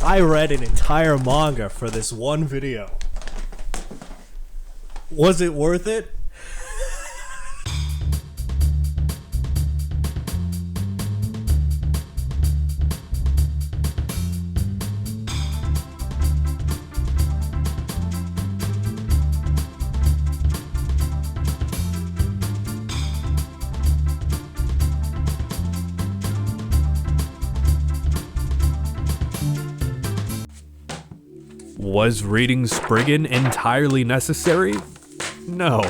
I read an entire manga for this one video. Was it worth it? Was reading Spriggan entirely necessary? No.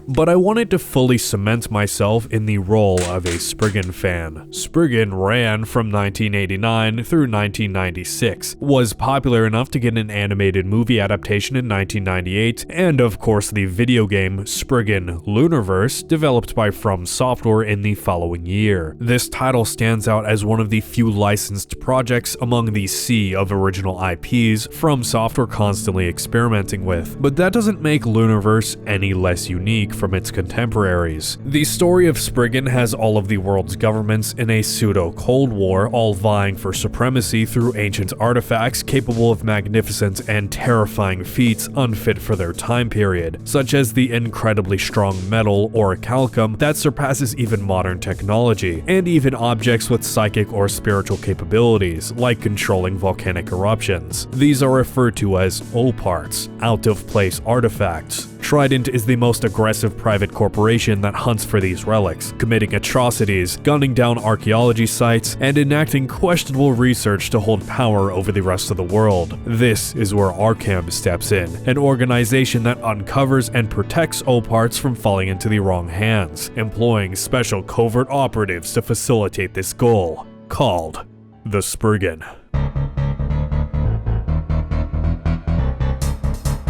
But I wanted to fully cement myself in the role of a Spriggan fan. Spriggan ran from 1989 through 1996, was popular enough to get an animated movie adaptation in 1998, and of course the video game Spriggan Lunar Verse, developed by Fromsoftware in the following year. This title stands out as one of the few licensed projects among the sea of original IPs Fromsoft constantly experimenting with, but that doesn't make Lunar Verse any less unique from its contemporaries. The story of Spriggan has all of the world's governments in a pseudo-Cold War, all vying for supremacy through ancient artifacts capable of magnificent and terrifying feats unfit for their time period, such as the incredibly strong metal orichalcum that surpasses even modern technology, and even objects with psychic or spiritual capabilities, like controlling volcanic eruptions. These are referred to as OPARTs, out-of-place artifacts. Trident is the most aggressive private corporation that hunts for these relics, committing atrocities, gunning down archaeology sites, and enacting questionable research to hold power over the rest of the world. This is where Arkham steps in, an organization that uncovers and protects OPARTs from falling into the wrong hands, employing special covert operatives to facilitate this goal, called the Spriggan.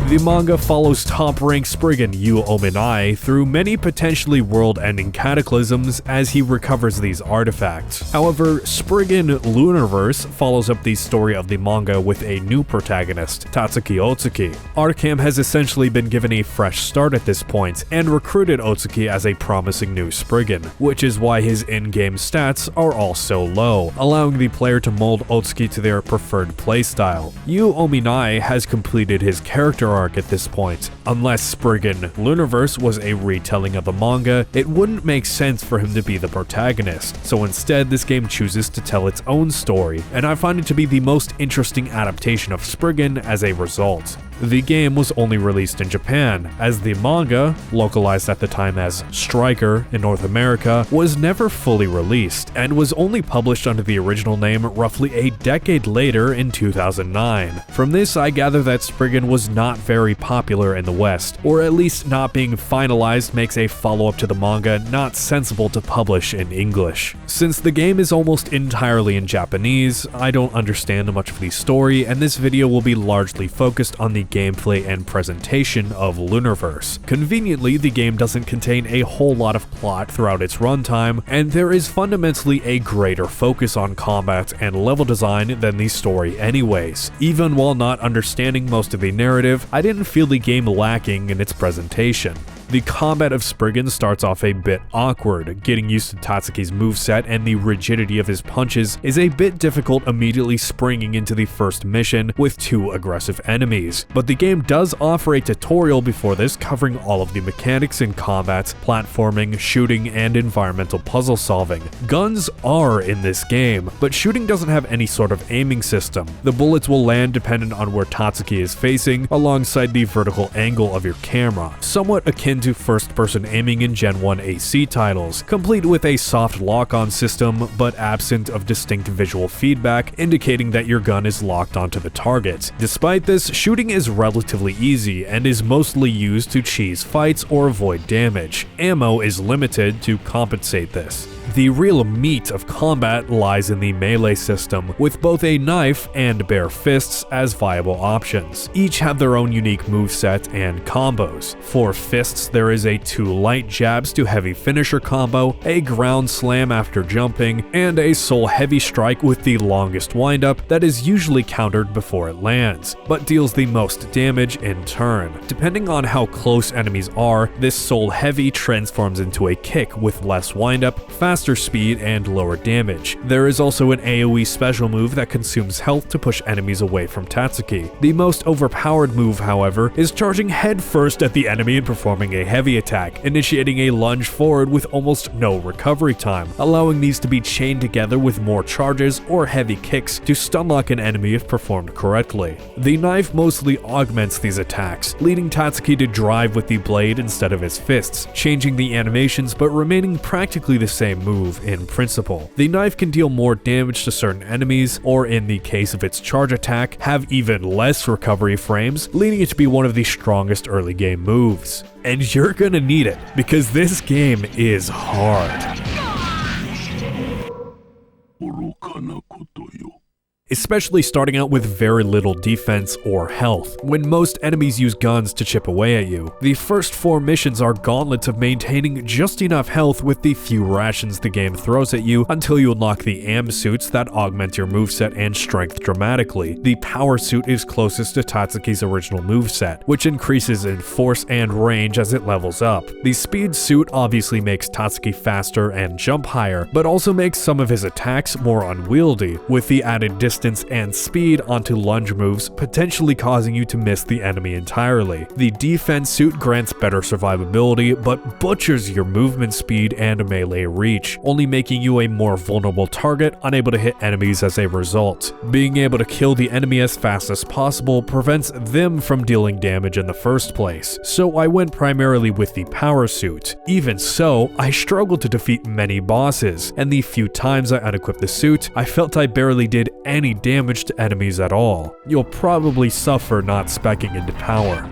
The manga follows top-ranked Spriggan Yu Ominai through many potentially world-ending cataclysms as he recovers these artifacts. However, Spriggan Lunar Verse follows up the story of the manga with a new protagonist, Tatsuki Otsuki. Arkham has essentially been given a fresh start at this point, and recruited Otsuki as a promising new Spriggan, which is why his in-game stats are all so low, allowing the player to mold Otsuki to their preferred playstyle. Yu Ominai has completed his character arc at this point. Unless Spriggan Lunar Verse was a retelling of the manga, it wouldn't make sense for him to be the protagonist, so instead this game chooses to tell its own story, and I find it to be the most interesting adaptation of Spriggan as a result. The game was only released in Japan, as the manga, localized at the time as Striker in North America, was never fully released, and was only published under the original name roughly a decade later in 2009. From this, I gather that Spriggan was not very popular in the West, or at least not being finalized makes a follow-up to the manga not sensible to publish in English. Since the game is almost entirely in Japanese, I don't understand much of the story, and this video will be largely focused on the gameplay and presentation of Lunar Verse. Conveniently, the game doesn't contain a whole lot of plot throughout its runtime, and there is fundamentally a greater focus on combat and level design than the story anyways. Even while not understanding most of the narrative, I didn't feel the game lacking in its presentation. The combat of Spriggan starts off a bit awkward. Getting used to Tatsuki's moveset and the rigidity of his punches is a bit difficult immediately springing into the first mission with two aggressive enemies, but the game does offer a tutorial before this covering all of the mechanics in combat, platforming, shooting, and environmental puzzle solving. Guns are in this game, but shooting doesn't have any sort of aiming system. The bullets will land dependent on where Tatsuki is facing, alongside the vertical angle of your camera, somewhat akin to first-person aiming in Gen 1 AC titles, complete with a soft lock-on system but absent of distinct visual feedback indicating that your gun is locked onto the target. Despite this, shooting is relatively easy and is mostly used to cheese fights or avoid damage. Ammo is limited to compensate this. The real meat of combat lies in the melee system, with both a knife and bare fists as viable options. Each have their own unique moveset and combos. For fists, there is a 2 light jabs to heavy finisher combo, a ground slam after jumping, and a soul heavy strike with the longest windup that is usually countered before it lands, but deals the most damage in turn. Depending on how close enemies are, this soul heavy transforms into a kick with less windup, faster faster speed and lower damage. There is also an AoE special move that consumes health to push enemies away from Tatsuki. The most overpowered move, however, is charging headfirst at the enemy and performing a heavy attack, initiating a lunge forward with almost no recovery time, allowing these to be chained together with more charges or heavy kicks to stun lock an enemy if performed correctly. The knife mostly augments these attacks, leading Tatsuki to drive with the blade instead of his fists, changing the animations but remaining practically the same move in principle. The knife can deal more damage to certain enemies, or in the case of its charge attack, have even less recovery frames, leading it to be one of the strongest early game moves. And you're gonna need it, because this game is hard. Especially starting out with very little defense or health, when most enemies use guns to chip away at you. The first 4 missions are gauntlets of maintaining just enough health with the few rations the game throws at you until you unlock the AM suits that augment your moveset and strength dramatically. The power suit is closest to Tatsuki's original moveset, which increases in force and range as it levels up. The speed suit obviously makes Tatsuki faster and jump higher, but also makes some of his attacks more unwieldy, with the added distance and speed onto lunge moves, potentially causing you to miss the enemy entirely. The defense suit grants better survivability, but butchers your movement speed and melee reach, only making you a more vulnerable target, unable to hit enemies as a result. Being able to kill the enemy as fast as possible prevents them from dealing damage in the first place, so I went primarily with the power suit. Even so, I struggled to defeat many bosses, and the few times I unequipped the suit, I felt I barely did any damage to enemies at all. You'll probably suffer not speccing into power.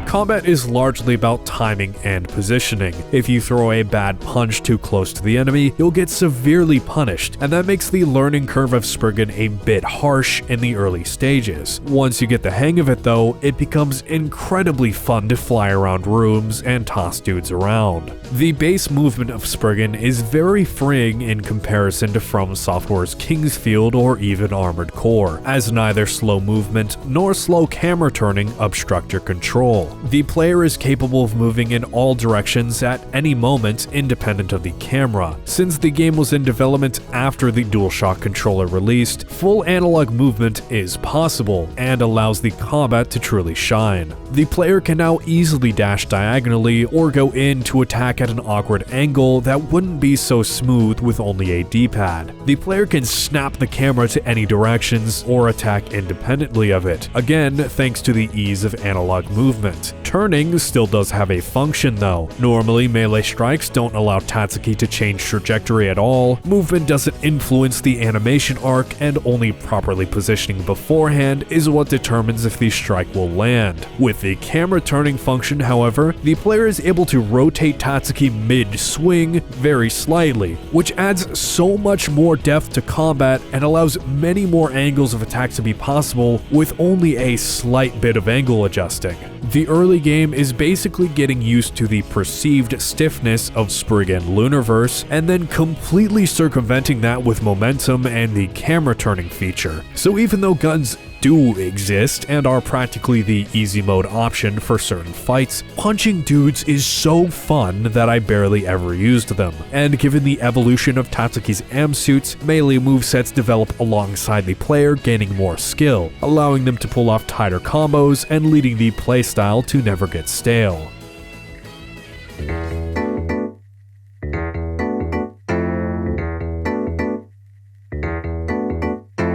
Combat is largely about timing and positioning. If you throw a bad punch too close to the enemy, you'll get severely punished, and that makes the learning curve of Spriggan a bit harsh in the early stages. Once you get the hang of it though, it becomes incredibly fun to fly around rooms and toss dudes around. The base movement of Spriggan is very freeing in comparison to Fromsoftware's Kingsfield or even Armored Core, as neither slow movement nor slow camera turning obstruct your control. The player is capable of moving in all directions at any moment independent of the camera. Since the game was in development after the DualShock controller released, full analog movement is possible and allows the combat to truly shine. The player can now easily dash diagonally or go in to attack at an awkward angle that wouldn't be so smooth with only a D-pad. The player can snap the camera to any directions or attack independently of it, again thanks to the ease of analog movement. Turning still does have a function though. Normally, melee strikes don't allow Tatsuki to change trajectory at all, movement doesn't influence the animation arc, and only properly positioning beforehand is what determines if the strike will land. With the camera turning function, however, the player is able to rotate Tatsuki mid-swing very slightly, which adds so much more depth to combat and allows many more angles of attack to be possible with only a slight bit of angle adjusting. The early game is basically getting used to the perceived stiffness of Spriggan Lunar Verse and then completely circumventing that with momentum and the camera turning feature. So even though guns do exist and are practically the easy mode option for certain fights, punching dudes is so fun that I barely ever used them. And given the evolution of Tatsuki's AM suits, melee movesets develop alongside the player, gaining more skill, allowing them to pull off tighter combos and leading the playstyle to never get stale.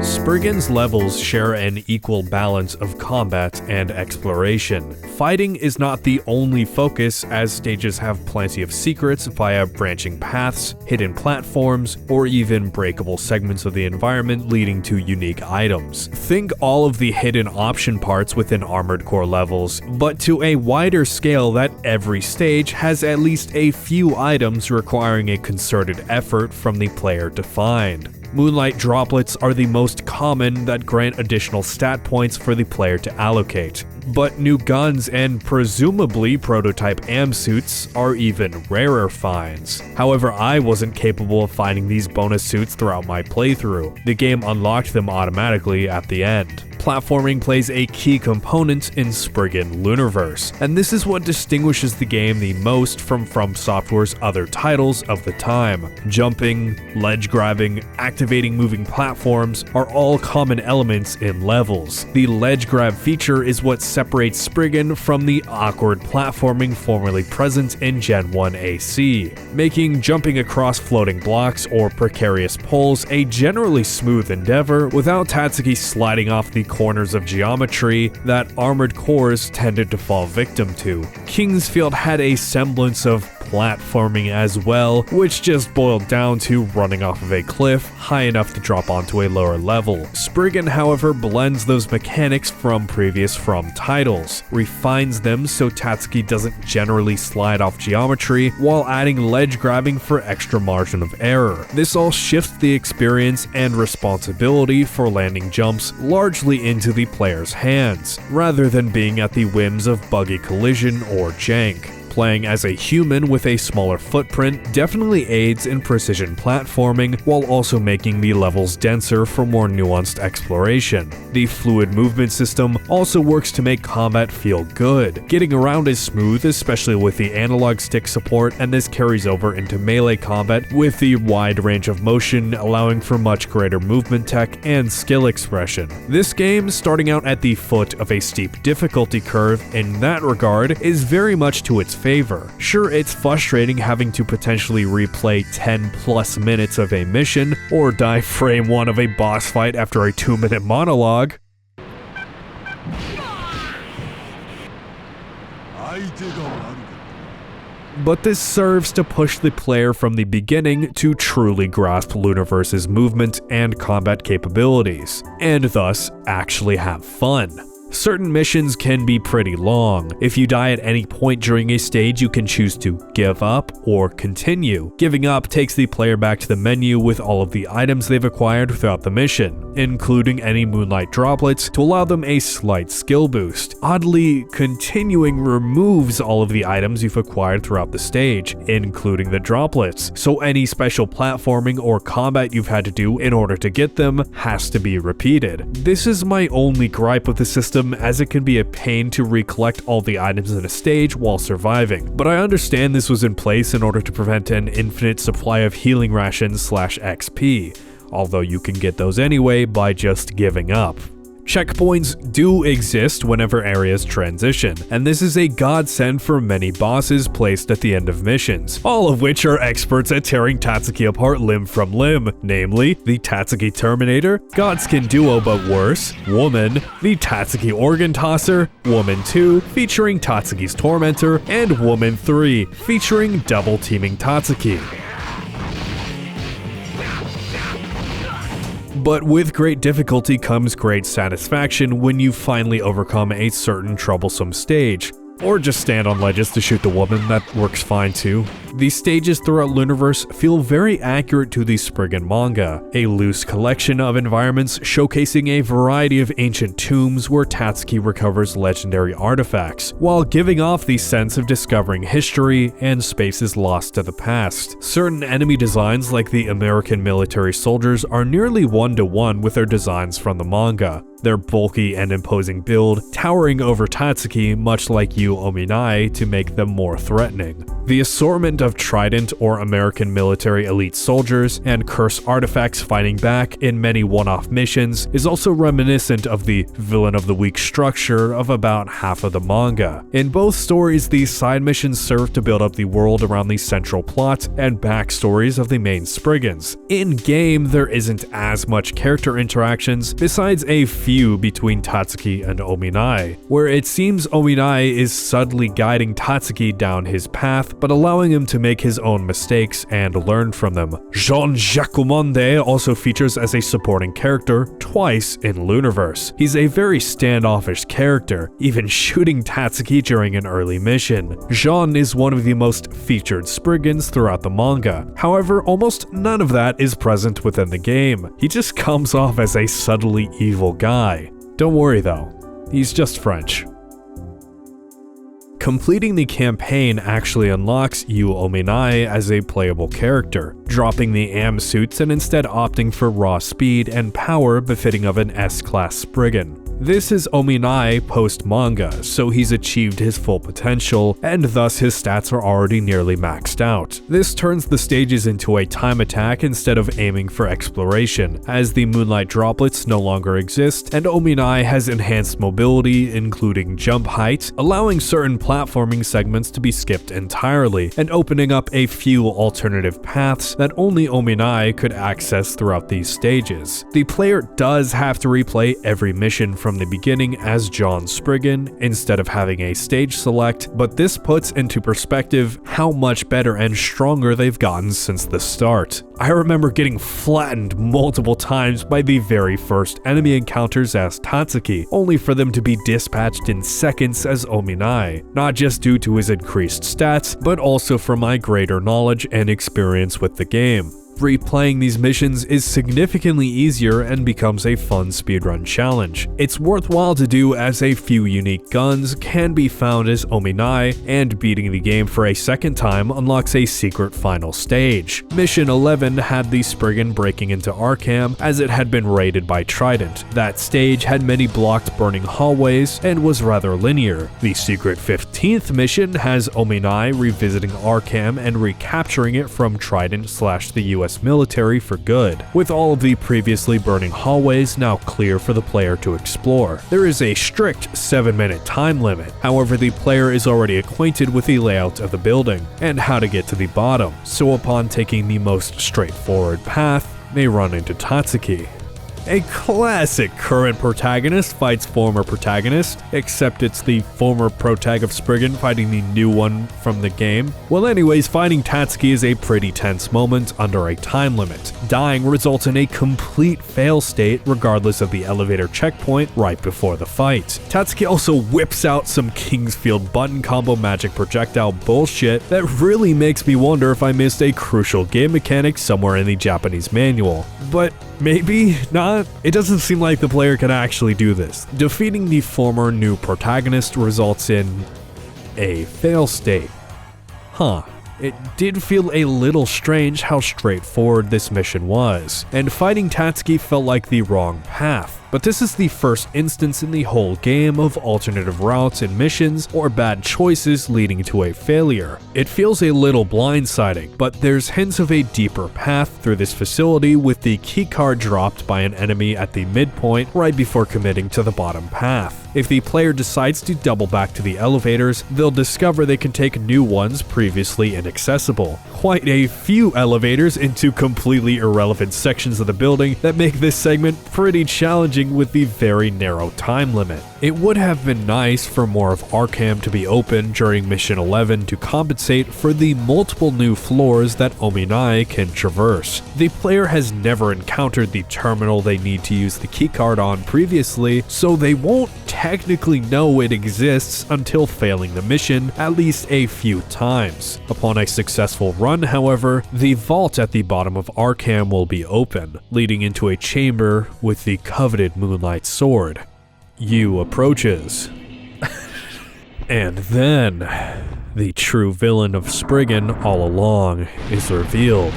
Spriggan's levels share an equal balance of combat and exploration. Fighting is not the only focus, as stages have plenty of secrets via branching paths, hidden platforms, or even breakable segments of the environment leading to unique items. Think all of the hidden option parts within Armored Core levels, but to a wider scale that every stage has at least a few items requiring a concerted effort from the player to find. Moonlight droplets are the most common that grant additional stat points for the player to allocate, but new guns and presumably prototype AM suits are even rarer finds. However, I wasn't capable of finding these bonus suits throughout my playthrough. The game unlocked them automatically at the end. platforming plays a key component in Spriggan Lunar Verse, and this is what distinguishes the game the most from Fromsoftware's other titles of the time. Jumping, ledge grabbing, activating moving platforms are all common elements in levels. The ledge grab feature is what separates Spriggan from the awkward platforming formerly present in Gen 1 AC, making jumping across floating blocks or precarious poles a generally smooth endeavor without Tatsuki sliding off the corners of geometry that armored cores tended to fall victim to. Kingsfield had a semblance of platforming as well, which just boiled down to running off of a cliff high enough to drop onto a lower level. Spriggan, however, blends those mechanics from previous From titles, refines them so Tatsuki doesn't generally slide off geometry, while adding ledge grabbing for extra margin of error. This all shifts the experience and responsibility for landing jumps largely into the player's hands, rather than being at the whims of buggy collision or jank. Playing as a human with a smaller footprint definitely aids in precision platforming while also making the levels denser for more nuanced exploration. The fluid movement system also works to make combat feel good. Getting around is smooth, especially with the analog stick support, and this carries over into melee combat with the wide range of motion allowing for much greater movement tech and skill expression. This game, starting out at the foot of a steep difficulty curve in that regard, is very much to its favor. Sure, it's frustrating having to potentially replay 10+ minutes of a mission or die frame 1 of a boss fight after a 2-minute monologue. But this serves to push the player from the beginning to truly grasp Lunar Verse's movement and combat capabilities, and thus actually have fun. Certain missions can be pretty long. If you die at any point during a stage, you can choose to give up or continue. Giving up takes the player back to the menu with all of the items they've acquired throughout the mission, including any moonlight droplets to allow them a slight skill boost. Oddly, continuing removes all of the items you've acquired throughout the stage, including the droplets, so any special platforming or combat you've had to do in order to get them has to be repeated. This is my only gripe with the system, as it can be a pain to recollect all the items in a stage while surviving, but I understand this was in place in order to prevent an infinite supply of healing rations / XP, although you can get those anyway by just giving up. Checkpoints do exist whenever areas transition, and this is a godsend for many bosses placed at the end of missions, all of which are experts at tearing Tatsuki apart limb from limb, namely the Tatsuki Terminator, Godskin Duo but worse, Woman, the Tatsuki Organ Tosser, Woman 2 featuring Tatsuki's Tormentor, and Woman 3 featuring double teaming Tatsuki. But with great difficulty comes great satisfaction when you finally overcome a certain troublesome stage. Or just stand on ledges to shoot the woman, that works fine too. The stages throughout Lunar Verse feel very accurate to the Spriggan manga, a loose collection of environments showcasing a variety of ancient tombs where Tatsuki recovers legendary artifacts, while giving off the sense of discovering history and spaces lost to the past. Certain enemy designs like the American military soldiers are nearly one-to-one with their designs from the manga. Their bulky and imposing build, towering over Tatsuki much like Yu Ominai to make them more threatening. The assortment of Trident or American military elite soldiers and curse artifacts fighting back in many one-off missions is also reminiscent of the villain of the week structure of about half of the manga. In both stories, these side missions serve to build up the world around the central plot and backstories of the main Spriggans. In-game, there isn't as much character interactions besides a few between Tatsuki and Ominai, where it seems Ominai is subtly guiding Tatsuki down his path, but allowing him to make his own mistakes and learn from them. Jean Jacquemonde also features as a supporting character twice in Lunar Verse. He's a very standoffish character, even shooting Tatsuki during an early mission. Jean is one of the most featured Spriggans throughout the manga. However, almost none of that is present within the game. He just comes off as a subtly evil guy. Don't worry though, he's just French. Completing the campaign actually unlocks Yu Ominai as a playable character, dropping the AM suits and instead opting for raw speed and power befitting of an S-class Spriggan. This is Ominai post-manga, so he's achieved his full potential, and thus his stats are already nearly maxed out. This turns the stages into a time attack instead of aiming for exploration, as the moonlight droplets no longer exist, and Ominai has enhanced mobility, including jump height, allowing certain platforming segments to be skipped entirely, and opening up a few alternative paths that only Ominai could access throughout these stages. The player does have to replay every mission from the beginning as John Spriggan instead of having a stage select, but this puts into perspective how much better and stronger they've gotten since the start. I remember getting flattened multiple times by the very first enemy encounters as Tatsuki, only for them to be dispatched in seconds as Ominai, not just due to his increased stats, but also from my greater knowledge and experience with the game. Replaying these missions is significantly easier and becomes a fun speedrun challenge. It's worthwhile to do as a few unique guns can be found as Ominai, and beating the game for a second time unlocks a secret final stage. Mission 11 had the Spriggan breaking into Arkham as it had been raided by Trident. That stage had many blocked burning hallways and was rather linear. The secret 15th mission has Ominai revisiting Arkham and recapturing it from Trident/the US military for good, with all of the previously burning hallways now clear for the player to explore. There is a strict 7-minute time limit, however the player is already acquainted with the layout of the building and how to get to the bottom, so upon taking the most straightforward path, they run into Tatsuki. A classic current protagonist fights former protagonist, except it's the former protag of Spriggan fighting the new one from the game. Well anyways, fighting Tatsuki is a pretty tense moment under a time limit. Dying results in a complete fail state regardless of the elevator checkpoint right before the fight. Tatsuki also whips out some Kingsfield button combo magic projectile bullshit that really makes me wonder if I missed a crucial game mechanic somewhere in the Japanese manual. But maybe not. It doesn't seem like the player can actually do this. Defeating the former new protagonist results in a fail state. It did feel a little strange how straightforward this mission was, and fighting Tatsuki felt like the wrong path. But this is the first instance in the whole game of alternative routes and missions or bad choices leading to a failure. It feels a little blindsiding, but there's hints of a deeper path through this facility with the keycard dropped by an enemy at the midpoint right before committing to the bottom path. If the player decides to double back to the elevators, they'll discover they can take new ones previously inaccessible. Quite a few elevators into completely irrelevant sections of the building that make this segment pretty challenging with the very narrow time limit. It would have been nice for more of Arkham to be open during Mission 11 to compensate for the multiple new floors that Ominai can traverse. The player has never encountered the terminal they need to use the keycard on previously, so they won't technically know it exists until failing the mission at least a few times. Upon a successful run, however, the vault at the bottom of Arkham will be open, leading into a chamber with the coveted Moonlight Sword. Yu approaches. And then, the true villain of Spriggan all along is revealed.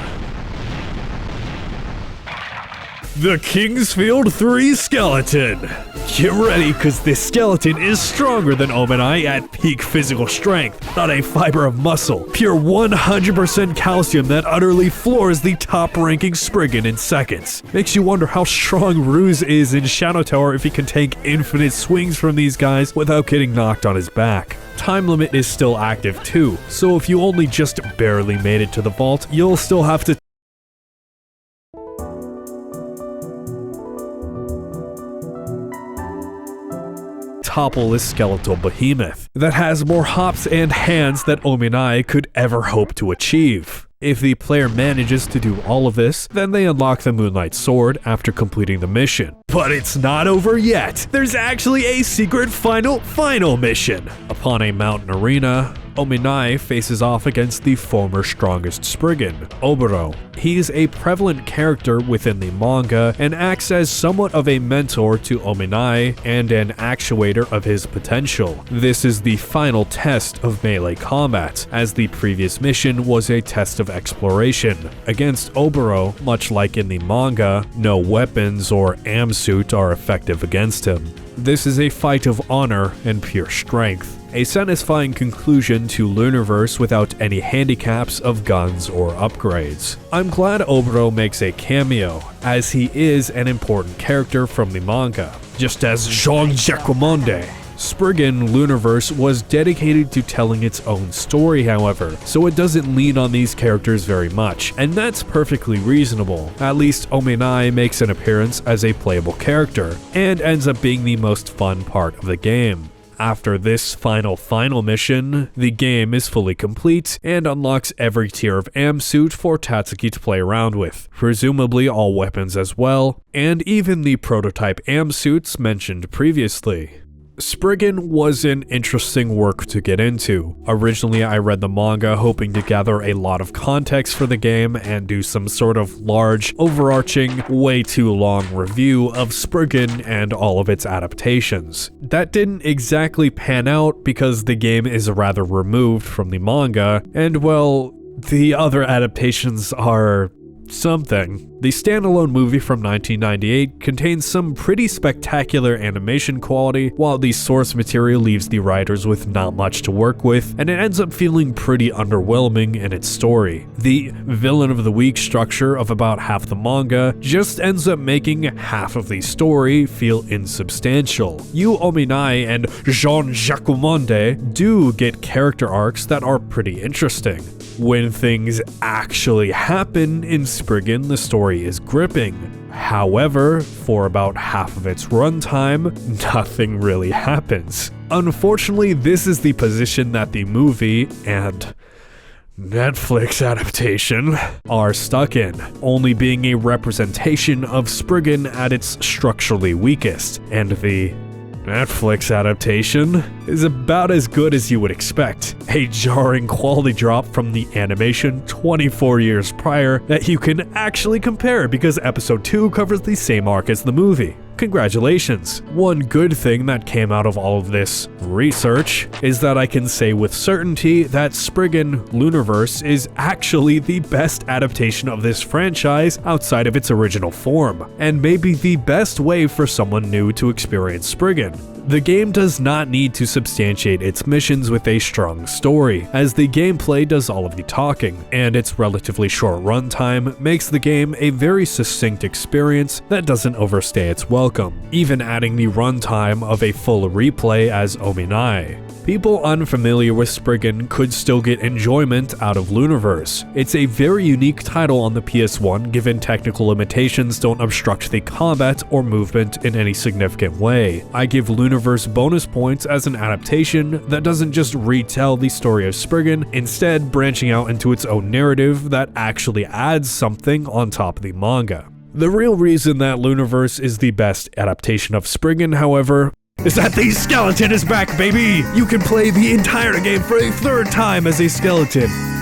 The Kingsfield 3 skeleton! Get ready, cause this skeleton is stronger than Ominai at peak physical strength, not a fiber of muscle. Pure 100% calcium that utterly floors the top-ranking Spriggan in seconds. Makes you wonder how strong Ruse is in Shadow Tower if he can take infinite swings from these guys without getting knocked on his back. Time limit is still active too, so if you only just barely made it to the vault, you'll still have to topple this skeletal behemoth that has more hops and hands that Ominai could ever hope to achieve. If the player manages to do all of this, then they unlock the Moonlight Sword after completing the mission. But it's not over yet! There's actually a secret final mission! Upon a mountain arena, Ominai faces off against the former strongest Spriggan, Oboro. He's a prevalent character within the manga and acts as somewhat of a mentor to Ominai and an actuator of his potential. This is the final test of melee combat, as the previous mission was a test of exploration. Against Oboro, much like in the manga, no weapons or amsuit are effective against him. This is a fight of honor and pure strength. A satisfying conclusion to Lunar Verse without any handicaps of guns or upgrades. I'm glad Oboro makes a cameo, as he is an important character from the manga, just as Jean Jacquemonde. Spriggan Lunar Verse was dedicated to telling its own story, however, so it doesn't lean on these characters very much, and that's perfectly reasonable. At least Ominai makes an appearance as a playable character, and ends up being the most fun part of the game. After this final mission, the game is fully complete and unlocks every tier of amsuit for Tatsuki to play around with, presumably all weapons as well, and even the prototype amsuits mentioned previously. Spriggan was an interesting work to get into. Originally, I read the manga hoping to gather a lot of context for the game and do some sort of large, overarching, way too long review of Spriggan and all of its adaptations. That didn't exactly pan out because the game is rather removed from the manga, and well, the other adaptations are something. The standalone movie from 1998 contains some pretty spectacular animation quality, while the source material leaves the writers with not much to work with, and it ends up feeling pretty underwhelming in its story. The villain of the week structure of about half the manga just ends up making half of the story feel insubstantial. You Ominai and Jean Jacquemonde do get character arcs that are pretty interesting. When things actually happen in Spriggan, the story is gripping. However, for about half of its runtime, nothing really happens. Unfortunately, this is the position that the movie and Netflix adaptation are stuck in, only being a representation of Spriggan at its structurally weakest, and the Netflix adaptation is about as good as you would expect. A jarring quality drop from the animation 24 years prior that you can actually compare because episode 2 covers the same arc as the movie. Congratulations! One good thing that came out of all of this research is that I can say with certainty that Spriggan Lunar Verse is actually the best adaptation of this franchise outside of its original form, and maybe the best way for someone new to experience Spriggan. The game does not need to substantiate its missions with a strong story, as the gameplay does all of the talking, and its relatively short runtime makes the game a very succinct experience that doesn't overstay its welcome, even adding the runtime of a full replay as Ominai. People unfamiliar with Spriggan could still get enjoyment out of Lunar Verse. It's a very unique title on the PS1 given technical limitations don't obstruct the combat or movement in any significant way. I give Lunar Verse bonus points as an adaptation that doesn't just retell the story of Spriggan, instead branching out into its own narrative that actually adds something on top of the manga. The real reason that Lunar Verse is the best adaptation of Spriggan, however, is that the skeleton is back, baby! You can play the entire game for a third time as a skeleton.